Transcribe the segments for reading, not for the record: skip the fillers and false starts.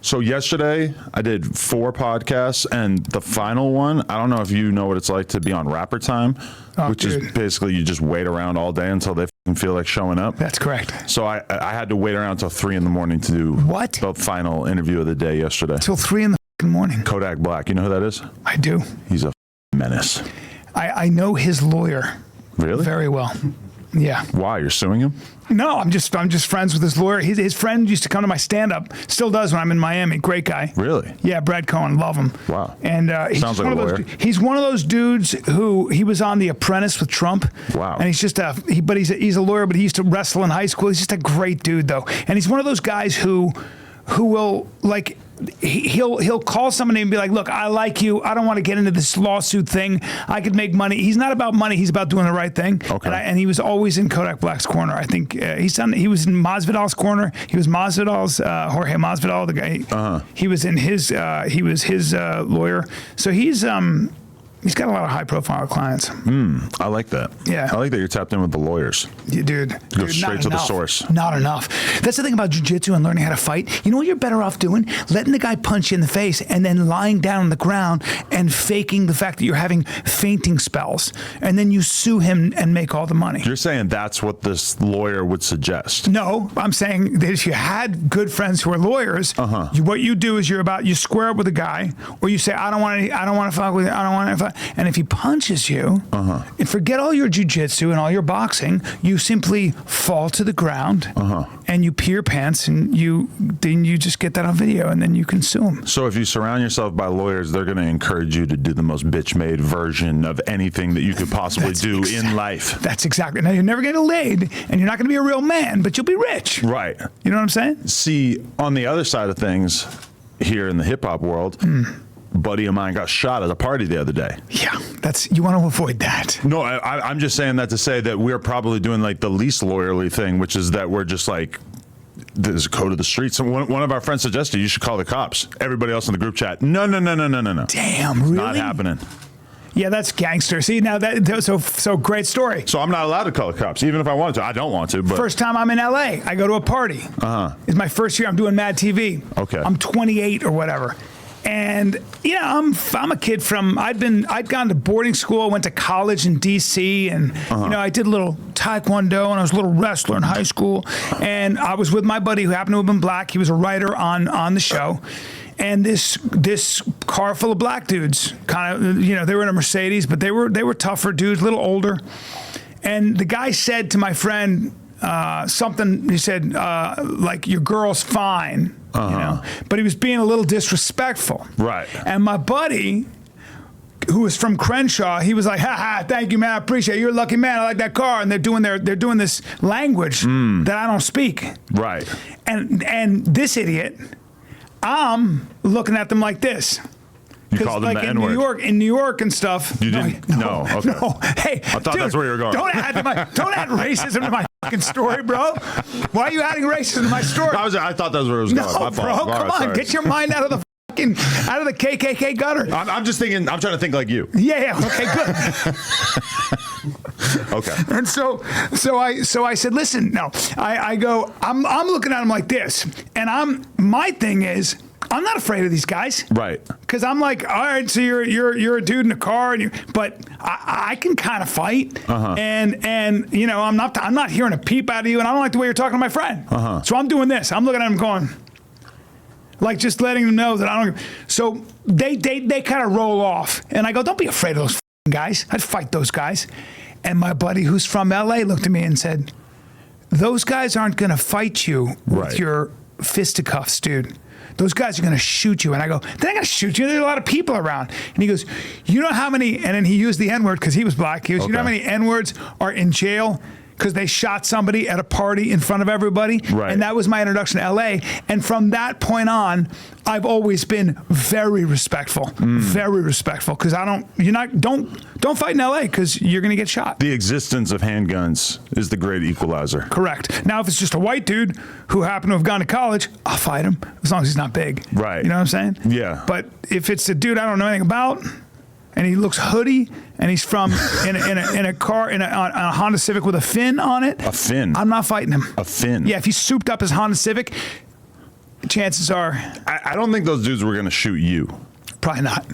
So yesterday I did 4 podcasts, and the final one, I don't know if you know what it's like to be on rapper time, which is basically you just wait around all day until they feel like showing up. That's correct. So I had to wait around until 3 in the morning to do the final interview of the day yesterday. Till 3 in the morning. Kodak Black, you know who that is? I do. He's a menace. I know his lawyer. Really? Very well. Yeah. Why? You're suing him? No, I'm just friends with his lawyer. His friend used to come to my stand-up. Still does when I'm in Miami. Great guy. Really? Yeah, Brad Cohen. Love him. Wow. And sounds like a lawyer. He's one of those dudes who he was on The Apprentice with Trump. Wow. And he's just he's a lawyer, but he used to wrestle in high school. He's just a great dude, though. And he's one of those guys who will like. He'll call somebody and be like, look, I like you. I don't want to get into this lawsuit thing. I could make money. He's not about money. He's about doing the right thing. Okay. And he was always in Kodak Black's corner. I think he was in Masvidal's corner. He was Masvidal's, Jorge Masvidal, the guy. He was in his, lawyer. So he's got a lot of high-profile clients. I like that. Yeah. I like that you're tapped in with the lawyers. Yeah, dude. Go straight to the source. Not enough. That's the thing about jiu-jitsu and learning how to fight. You know what you're better off doing? Letting the guy punch you in the face and then lying down on the ground and faking the fact that you're having fainting spells. And then you sue him and make all the money. You're saying that's what this lawyer would suggest? No, I'm saying that if you had good friends who are lawyers, what you do is you square up with a guy, or you say, I don't want to fuck with you. I don't want to fuck. And if he punches you, and forget all your jiu-jitsu and all your boxing, you simply fall to the ground and you pee your pants, and then you just get that on video, and then you can sue him. So if you surround yourself by lawyers, they're going to encourage you to do the most bitch-made version of anything that you could possibly do in life. That's exactly. Now, you're never going to get laid, and you're not going to be a real man, but you'll be rich. Right. You know what I'm saying? See, on the other side of things, here in the hip-hop world, buddy of mine got shot at a party the other day. Yeah, you want to avoid that. No, I'm just saying that to say that we're probably doing like the least lawyerly thing, which is that we're just like, there's a code of the streets. And one of our friends suggested you should call the cops. Everybody else in the group chat, no. Damn, really? Not happening. Yeah, that's gangster. See, now so great story. So I'm not allowed to call the cops, even if I wanted to. I don't want to. But first time I'm in LA, I go to a party. It's my first year. I'm doing Mad TV. Okay. I'm 28 or whatever. And I'm a kid from I'd gone to boarding school, went to college in DC, and I did a little taekwondo, and I was a little wrestler in high school. And I was with my buddy who happened to have been black. He was a writer on the show. And this car full of black dudes, kind of, they were in a Mercedes, but they were tougher dudes, a little older. And the guy said to my friend something. He said like, your girl's fine. But he was being a little disrespectful. Right. And my buddy, who was from Crenshaw, he was like, thank you, man, I appreciate it. You're a lucky man. I like that car. And they're doing this language that I don't speak. Right. And this idiot, I'm looking at them like this. You called them like the N-word. In New York and stuff. You didn't? No. Okay. No. Hey, I thought that's where you were going. Don't add racism to my fucking story, bro. Why are you adding racism to my story? I thought that's where it was going. No, bro, come on. Get your mind out of the KKK gutter. I'm just thinking. I'm trying to think like you. Yeah. Okay. Good. Okay. And so I said, listen. No. I go. I'm looking at him like this, and my thing is, I'm not afraid of these guys. Right. Because I'm like, all right, so you're a dude in a car, but I can kind of fight. And I'm not hearing a peep out of you, and I don't like the way you're talking to my friend. So I'm doing this. I'm looking at him going, like, just letting them know that I don't. So they kind of roll off, and I go, don't be afraid of those guys. I'd fight those guys. And my buddy who's from LA looked at me and said, those guys aren't going to fight you with your fisticuffs, dude. Those guys are going to shoot you. And I go, they're not going to shoot you. There's a lot of people around. And he goes, you know how many, and then he used the N-word because he was black. He goes, you know how many N-words are in jail because they shot somebody at a party in front of everybody? Right. And that was my introduction to LA. And from that point on, I've always been very respectful, because don't fight in LA because you're going to get shot. The existence of handguns is the great equalizer. Correct. Now, if it's just a white dude who happened to have gone to college, I'll fight him as long as he's not big. Right. You know what I'm saying? Yeah. But if it's a dude I don't know anything about, and he looks hoodie, and he's from in a car on a Honda Civic with a fin on it. A fin. I'm not fighting him. A fin. Yeah, if he's souped up as Honda Civic, chances are I don't think those dudes were going to shoot you. probably not.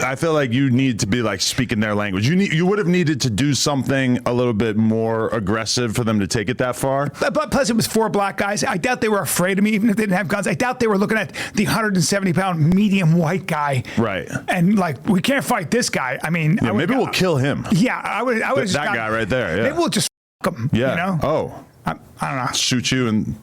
I feel like you need to be like speaking their language. You would have needed to do something a little bit more aggressive for them to take it that far. But plus, it was 4 black guys. I doubt they were afraid of me, even if they didn't have guns. I doubt they were looking at the 170-pound medium white guy, Right. And like, we can't fight this guy. I mean, Yeah, maybe we'll kill him. Yeah, I would. That guy right there. Yeah. Maybe we'll just fuck him. Yeah. You know? Oh. I don't know. Shoot you and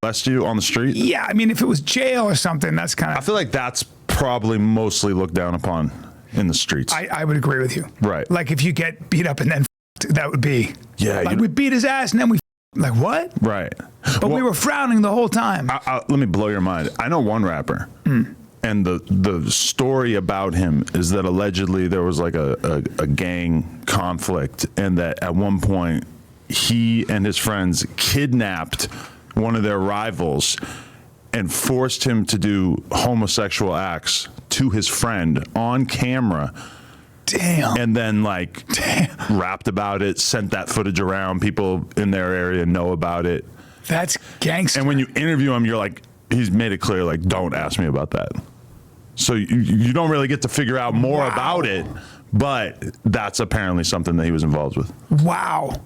molest you on the street. Yeah, I mean, if it was jail or something, that's kind I of. feel like that's probably mostly looked down upon in the streets. I would agree with you. Right. Like if you get beat up and then that would be. Yeah. Like we beat his ass and then we like what? Right. But we were frowning the whole time. Let me blow your mind. I know one rapper, and the story about him is that allegedly there was like a gang conflict, and that at one point he and his friends kidnapped one of their rivals and forced him to do homosexual acts to his friend on camera. Damn. And then rapped about it, sent that footage around. People in their area know about it. That's gangster. And when you interview him, you're like, he's made it clear, like, don't ask me about that. So you don't really get to figure out more about it, but that's apparently something that he was involved with. Wow.